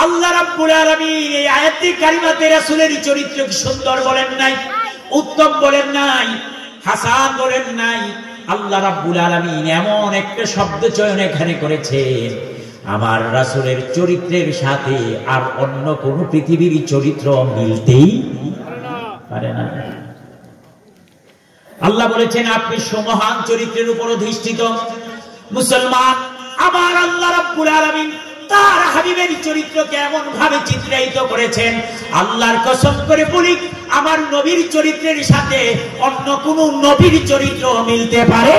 আল্লাহ রাব্বুল আলামিন এই আয়াতে কারিমাতে রাসূলের চরিত্র কি সুন্দর বলেন নাই, উত্তম বলেন নাই, হাসান বলেন নাই। আল্লাহ রাব্বুল আলামিন এমন একটা শব্দ চয়ন এখানে করেছেন, আমার রাসূলের চরিত্রের সাথে আর অন্য কোন পৃথিবীর চরিত্র মিলতেই পারে না। আল্লাহ বলেছেন আপনি সুমহান চরিত্রের উপর অধিষ্ঠিত মুসলমান। আমার আল্লাহ রাব্বুল আলামিন তার হাবিবের চরিত্রকে এমন ভাবে চিত্রায়িত করেছেন, আল্লাহর কসম করে বলি আমার নবীর চরিত্রের সাথে অন্য কোন নবীর চরিত্র মিলতে পারে,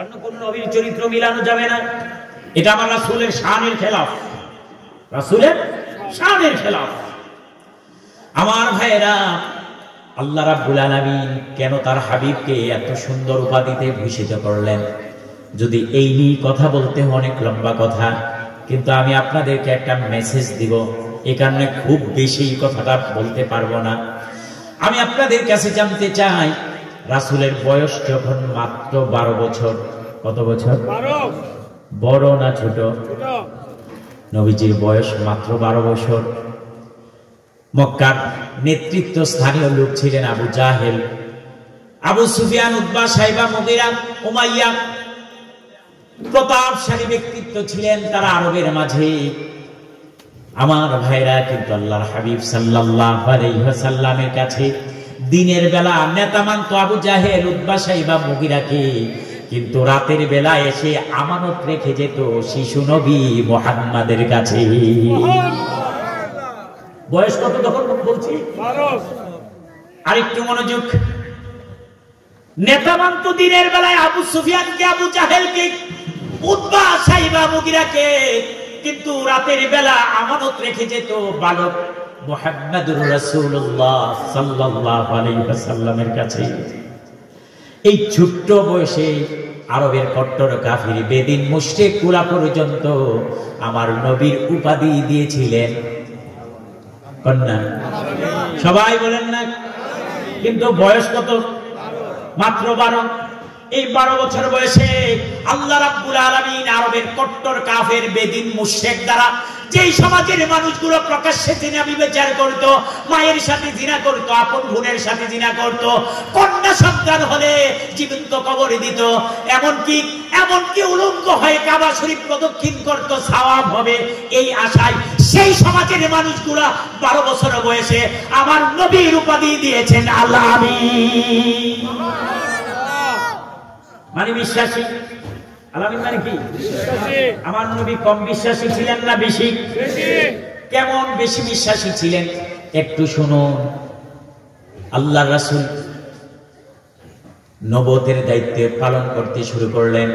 অন্য কোন নবীর চরিত্র মিলানো যাবে না। এটা আমার রাসূলের শানের খেলাফ, রাসূলের শানের খেলাফ। আমার ভাইয়েরা, আল্লাহ রাব্বুল আলামিন কেন তার হাবিবকে এত সুন্দর উপাধিতে ভূষিত করলেন? যদি এই নিয়ে কথা বলতে অনেক লম্বা কথা, কিন্তু আমি আপনাদেরকে একটা মেসেজ দিব, এই কারণে খুব বেশি কথাটা বলতে পারবো না। আমি আপনাদের কাছে জানতে চাই, রাসূলের বয়স যখন মাত্র 12 বছর, কত বছর? 12। বড় না ছোট? নবীজির বয়স মাত্র 12 বছর। মক্কার নেতৃত্ব স্থানীয় লোক ছিলেন আবু জাহেল, আবু সুফিয়ান, উতবা, সাইবা, মুগীরা, উমাইয়া, প্রতাপশালী ব্যক্তিত্ব ছিলেন তারা আরবের মাঝে। আমার ভাইরা, কিন্তু আল্লাহর হাবিব সাল্লাল্লাহু আলাইহি ওয়াসাল্লামের কাছে দিনের বেলা নেতা মানত আবু জাহেল, উতবা, সাইবা, মুগীরাকে, কিন্তু রাতের বেলা এসে আমানত রেখে যেত শিশু নবী মুহাম্মাদের কাছে। বয়স কত তখন বলছি? 12। আরেকটু মনোযোগ। নেতা মানত দিনের বেলায় আবু সুফিয়ানকে, আবু জাহেলকে, উতবা, সাইবা, মুগীরাকে, কিন্তু রাতের বেলা আমানত রেখে যেত বালক মুহাম্মদুর রাসূলুল্লাহ সাল্লাল্লাহু আলাইহি ওয়াসাল্লামের কাছে। এই ছোট্ট বয়সে আরবের কট্টর কাফির, বেদিন, মুশরিক কুলা পর্যন্ত আমার নবীর উপাধি দিয়েছিলেন কন্যা। সবাই বলেন না? কিন্তু বয়স কত? মাত্র 12। এই 12 বছর বয়সে আল্লাহ রাব্বুল আলামিন আরবের কট্টর কাফের, বেদিন, মুশরিক দ্বারা যেই সমাজের মানুষগুলো প্রকাশ্যে জিনা বিবেচার করত, মায়ের সাথে জিনা করত, আপন বোনের সাথে জিনা করত, কন্যা সন্তান হলে জীবন্ত কবরে দিত, এমনকি উলঙ্গ হয়ে কাবা শরীফ প্রদক্ষিণ করত, সওয়াব হবে এই আশায় সেই সমাজের মানুষগুলা 12 বছর বয়সে আমার নবীর উপাধি দিয়েছেন আল্লাহ আমিন। মানে বিশ্বাসী। আলামিন মানে কি? আমার নবী কম বিশ্বাসী ছিলেন না বেশি? কেমন বেশি বিশ্বাসী ছিলেন একটু শুনুন। আল্লাহর রাসূল নবুয়তের দায়িত্ব পালন করতে শুরু করলেন।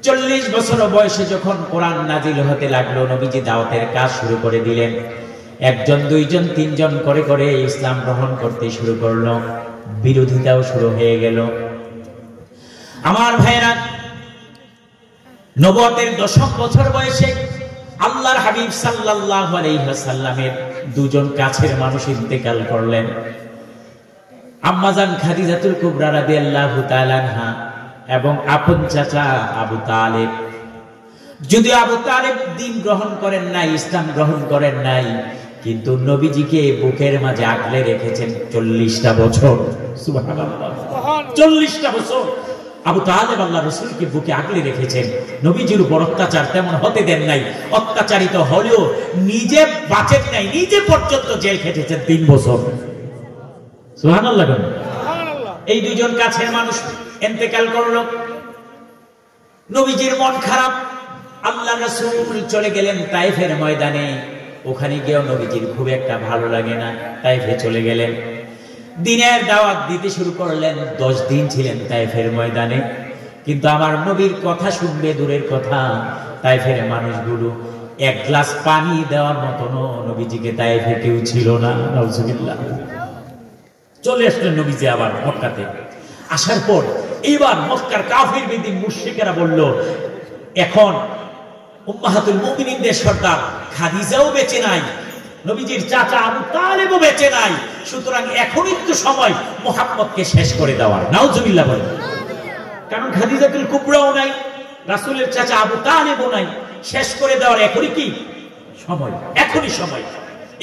40 বছর বয়সে যখন কোরআন নাজিল হতে লাগলো, নবীজি দাওয়াতের কাজ শুরু করে দিলেন। একজন, দুইজন, তিনজন করে করে ইসলাম গ্রহণ করতে শুরু করলো। বিরোধিতাও শুরু হয়ে গেল। আমার ভাইরা, নবুয়তের 10 বছর বয়সে আল্লাহর হাবিব সাল্লাল্লাহু আলাইহি ওয়াসাল্লামের দুজন কাছের মানুষ ইন্তেকাল করলেন। আম্মাজান খাদিজাতুল কুবরা রাদিয়াল্লাহু তাআলা আনহা এবং আপন চাচা আবু তালেব। যদিও আবু তালেব দ্বীন গ্রহণ করেন নাই, ইসলাম গ্রহণ করেন নাই, কিন্তু নবীজিকে বুকের মাঝে আগলে রেখেছেন 40টা বছর। সুবহানাল্লাহ, 40টা বছর আবু তালেব আল্লাহ রাসূলকে বুকে আগলে রেখেছেন। নবীজির উপর অত্যাচার তেমন হতে দেন নাই। অত্যাচারিত হলেও নিজে বাঁচেন নাই, নিজে পর্যন্ত জেল খেটেছেন 3 বছর। সুবহানাল্লাহ। এই দুজন কাছের মানুষ ইন্তেকাল করলো। নবীজির মন খারাপ। আল্লাহ রাসূল চলে গেলেন তায়েফের ময়দানে। ওখানে গিয়েও নবীজির খুব একটা ভালো লাগে না, তায়েফে চলে গেলেন। দিনের দাওয়াত দিতে শুরু করলেন। 10 দিন ছিলেন তায়েফের ময়দানে, কিন্তু আমার নবীর কথা শুনবে দূরের কথা, তায়েফের মানুষগুলো 1 গ্লাস পানি দেওয়ার মতন নবীজিকে তায়েফে কেউ ছিল না। নাউজুবিল্লাহ। চলে আসলেন নবীজি আবার মক্কাতে। আসার পর এবার মক্কার কাফির বেদিন মুশরিকেরা বলল, এখন উম্মাহাতুল মুমিনিনদের সর্দার খাদিজাও বেঁচে নাই, নবীজির চাচা আবু তালেবও বেঁচে নাই, সুতরাং এখনই তো সময় মুহাম্মদকে শেষ করে দেওয়ার। নাউজুবিল্লাহ বলেন। কারণ খাদিজাতুল কুবরাও নাই, রাসূলের চাচা আবু তালেবও নাই, শেষ করে দেওয়ার এখনই কি সময়, এখনই সময়,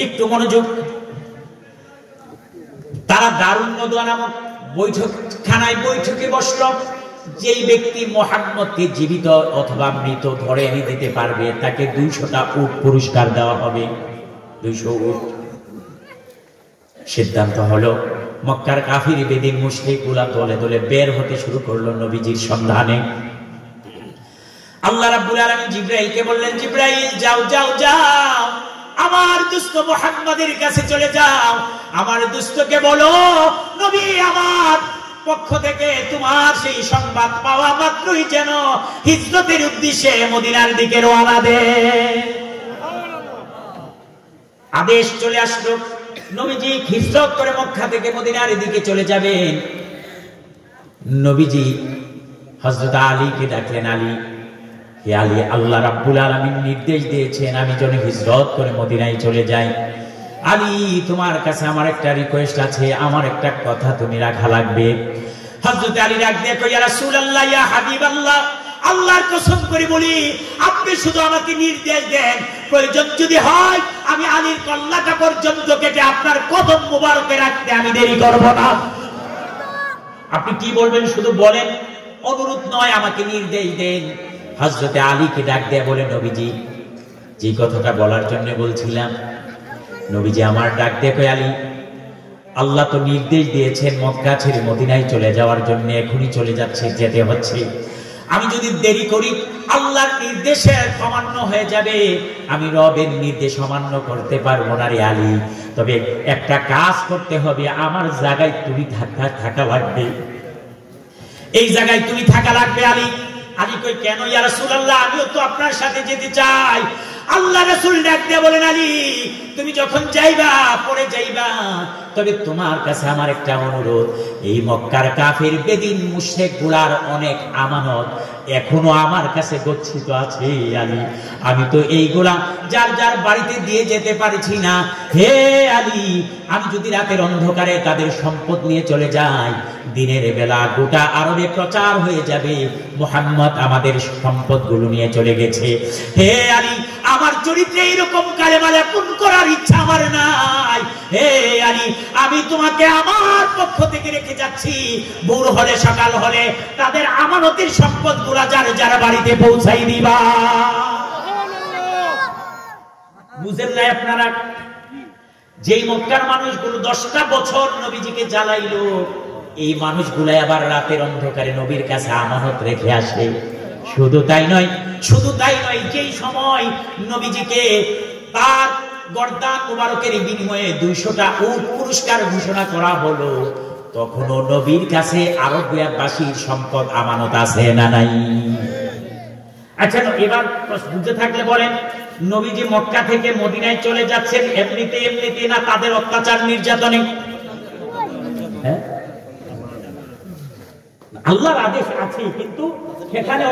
একটু মনোযোগ। তারা দারুন নদওয়া নামক বৈঠকখানায় বৈঠকে বসল। যেই ব্যক্তি মুহাম্মদকে জীবিত অথবা মৃত ধরে এনে দিতে পারবে তাকে 200টা উট পুরস্কার দেওয়া হবে। 200 উট। সিদ্ধান্ত হলো মক্কার কাফির বেদিন মুশরিকগুলা দলে দলে বের হতে শুরু করলো নবীজির সন্ধানে। আল্লাহ রাব্বুল আলামিন জিবরাইলকে বললেন, জিবরাইল যাও যাও যাও, আমার দুষ্ট মুহাম্মাদের কাছে চলে যাও, আমার দুষ্টকে বলো নবী আমার পক্ষ থেকে তোমার সেই সংবাদ পাওয়া মাত্রই যেন হিজরতের উদ্দেশ্যে মদিনার দিকে রওনা দেয়। আদেশ চলে আসলো, নবীজি হিজরত করে মক্কা থেকে মদিনার দিকে চলে যাবেন। নবীজি হযরত আলীকে ডাকলেন, আলী, হে আলী, আল্লাহ রাব্বুল আলামিন নির্দেশ দিয়েছেন আমি যেন হিজরত করে মদিনায় চলে যাই। আলী, তোমার কাছে আমার একটা রিকোয়েস্ট আছে, আমার একটা কথা তুমি রাখা লাগবে। হযরত আলী ডাক দিয়ে কই, ইয়া রাসূলুল্লাহ, ইয়া হাবিবাল্লাহ, আল্লাহর কসম করে বলি আপনি শুধু আমাকে নির্দেশ দেন, প্রয়োজন যদি হয় আমি আলীর কল্লাটা পর্যন্ত কেটে আপনার কদম মোবারকে রাখতে আমি দেরি করব না। আপনি কি বলবেন শুধু বলেন, অনুরোধ নয়, আমাকে নির্দেশ দেন। হযরত আলীকে ডাক দিয়ে বলে, নবীজি যে কথাটা বলার জন্য বলছিলাম। নবীজি আমার ডাক দিয়ে কই, আলী, আল্লাহ তো নির্দেশ দিয়েছেন মক্কা ছেড়ে মদিনায় চলে যাওয়ার জন্য, এখনই চলে যাচ্ছে, যেতে হচ্ছে। আমি যদি দেরি করি আল্লাহর নির্দেশে অমান্য হয়ে যাবে, আমি রবের নির্দেশ অমান্য করতে পারবো না রে আলী। তবে একটা কাজ করতে হবে, আমার জায়গায় তুমি থাকা লাগবে, এই জায়গায় তুমি থাকা লাগবে আলী। আলী কই, কেন ইয়া রাসূলুল্লাহ, আমিও তো আপনার সাথে যেতে চাই। আল্লাহ রাসূল ডাক দিয়ে বলেন, আলী, তুমি যখন যাইবা পরে যাইবা, তবে তোমার কাছে আমার একটা অনুরোধ, এই মক্কার কাফির বেদিন মুশরিক গুলার অনেক আমানত এখনো আমার কাছে গচ্ছিত আছে আলী। আমি তো এইগুলা যার যার বাড়িতে দিয়ে যেতে পারছি না। হে আলী, আমি যদি রাতের অন্ধকারে তাদের সম্পদ নিয়ে চলে যাই, দিনের বেলা গোটা আরবে প্রচার হয়ে যাবে মুহাম্মদ আমাদের সম্পদগুলো নিয়ে চলে গেছে। হে আলী, আমার চরিত্রে এইরকম কালেমা লেপন করার ইচ্ছা আমার নাই। হে আলী, আমি তোমাকে আমার পক্ষ থেকে রেখে যাচ্ছি, ভোর হলে সকাল হলে তাদের আমানতের সম্পদগুলা যার যার বাড়িতে পৌঁছাই দিবা। বুঝেন না আপনারা? যেই মক্কার মানুষগুলো 10টা বছর নবীজিকে জ্বালাইলো, এই মানুষগুলো আবার রাতের অন্ধকারে নবীর কাছে আমানত রেখে আসে। শুধু তাই নয়, যেই সময় নবীজিকে তার গর্দান মুবারকের বিনিময়ে 200টা উট পুরস্কার ঘোষণা করা হলো, তখনও নবীর কাছে আরববাসীর সম্পদ আমানত আছে না নাই? আচ্ছা, এবার বুঝতে থাকলে বলেন, নবীজি মক্কা থেকে মদিনায় চলে যাচ্ছেন এমনিতে না তাদের অত্যাচার নির্যাতনে? হ্যাঁ, আল্লাহর আদেশ আছে, কিন্তু সেখানে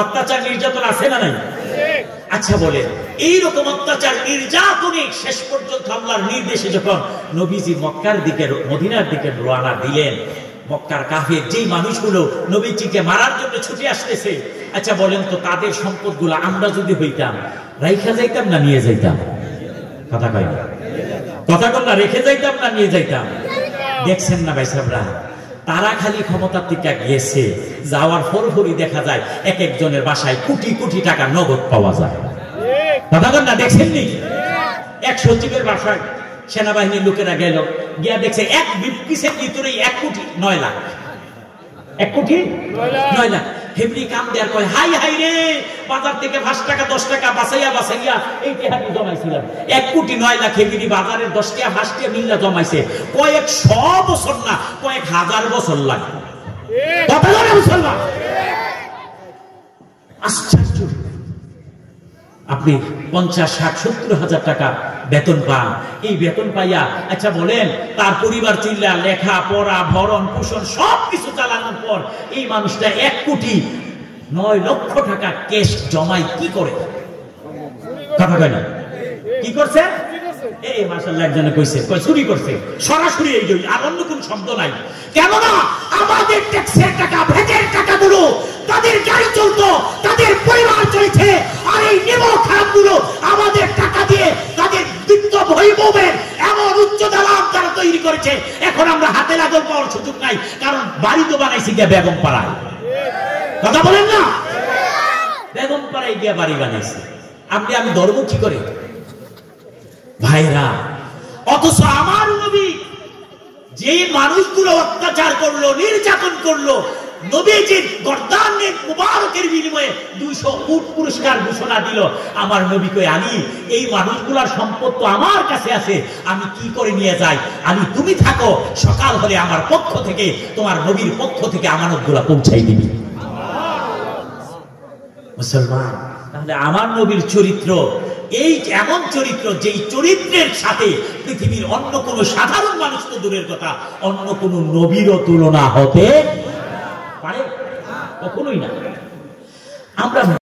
অত্যাচার নির্যাতন আছে না নাই? আচ্ছা বলেন, এইরকম অত্যাচার নির্যাতনে শেষ পর্যন্ত আল্লাহর নির্দেশে যখন নবীজি মক্কার দিকে মদিনার দিকে রওনা দিলেন, মক্কার কাফের যেই মানুষগুলো নবীজিকে মারার জন্য ছুটে আসতেছে, আচ্ছা বলেন তো তাদের সম্পদগুলো আমরা যদি হইতাম রাইখা যাইতাম না নিয়ে যাইতাম? কথা কয় না, কথা কল না, রেখে যাইতাম না নিয়ে যাইতাম? দেখছেন না ভাই সাহেবরা, তারা খালি ক্ষমতার থেকে গিয়েছে, যাওয়ার পরপরই দেখা যায় এক একজনের বাসায় কোটি কোটি টাকা নগদ পাওয়া যায়। কথা কল না, দেখছেন নি? এক সচিবের বাসায় সেনাবাহিনীর লোকেরা গেল, গিয়া দেখছে এক বিপিসের ভিতরে 1 কোটি 9 লাখ, 1 কোটি 9 লাখ। হেবরি কাম দেয়ার কয়, হাই হাই রে, বাজার থেকে 5 টাকা 10 টাকা বাঁচাইয়া এই টাকা জমাইছিলাম, 1 কোটি 9 লাখ হেবরি বাজারের 10 টাকা 5 টাকা মিল্লা জমাইছে, কয়েক 100 বছর না কয়েক হাজার বছর লাগে। কথা বলে মুসলমান, আশ্চর্য। আপনি 50, 60, 70 হাজার টাকা বেতন পান, এই বেতন পাইয়া আচ্ছা বলেন তার পরিবার চিল্লা লেখা পড়া ভরণ পোষণ সবকিছু চালানোর পর এই মানুষটা 1 কোটি 9 লক্ষ টাকা ক্যাশ জমাই কি করে? কথা কয় না, কি করছে? এই মাশাআল্লাহ একজনে কইছে, কই চুরি করছে, সরাসরি এই যে আর অন্য কোন শব্দ নাই। কেননা আমাদের ট্যাক্সের টাকা, ভ্যাটের টাকাগুলো তাদের গাড়ি চলতো, তাদের পরিবার চলছে, আর এই নেমো খারাপগুলো হয়েছে, এখন আমরা হাতে লাগল পাওয়ার সুযোগ নাই, কারণ বাড়ি তো বানাইছি গিয়া বেগম পাড়ায়। কথা বলেন না? বেগম পাড়ায় গিয়া বাড়ি বানাইছি, আমি ধর্ম কি করে ভাইরা? অথচ আমার নবী যে মানুষগুলো অত্যাচার করলো, নির্যাতন করলো, নবীজির গর্দানের মুবারকের বিনিময়ে 200 উট পুরস্কার ঘোষণা দিল। আমার নবী কই, আলী এই মানুষগুলোর সম্পদ তো আমার কাছে আছে, আমি কি করে নিয়ে যাই? আলী তুমি থাকো, সকাল হলে আমার পক্ষ থেকে, তোমার নবীর পক্ষ থেকে আমানতগুলো পৌঁছাই দিবি। মুসলমান, তাহলে আমার নবীর চরিত্র এই এমন চরিত্র, যেই চরিত্রের সাথে পৃথিবীর অন্য কোন সাধারণ মানুষ তো দূরের কথা, অন্য কোন নবীরও তুলনা হতে পারে কখনোই না। আমরা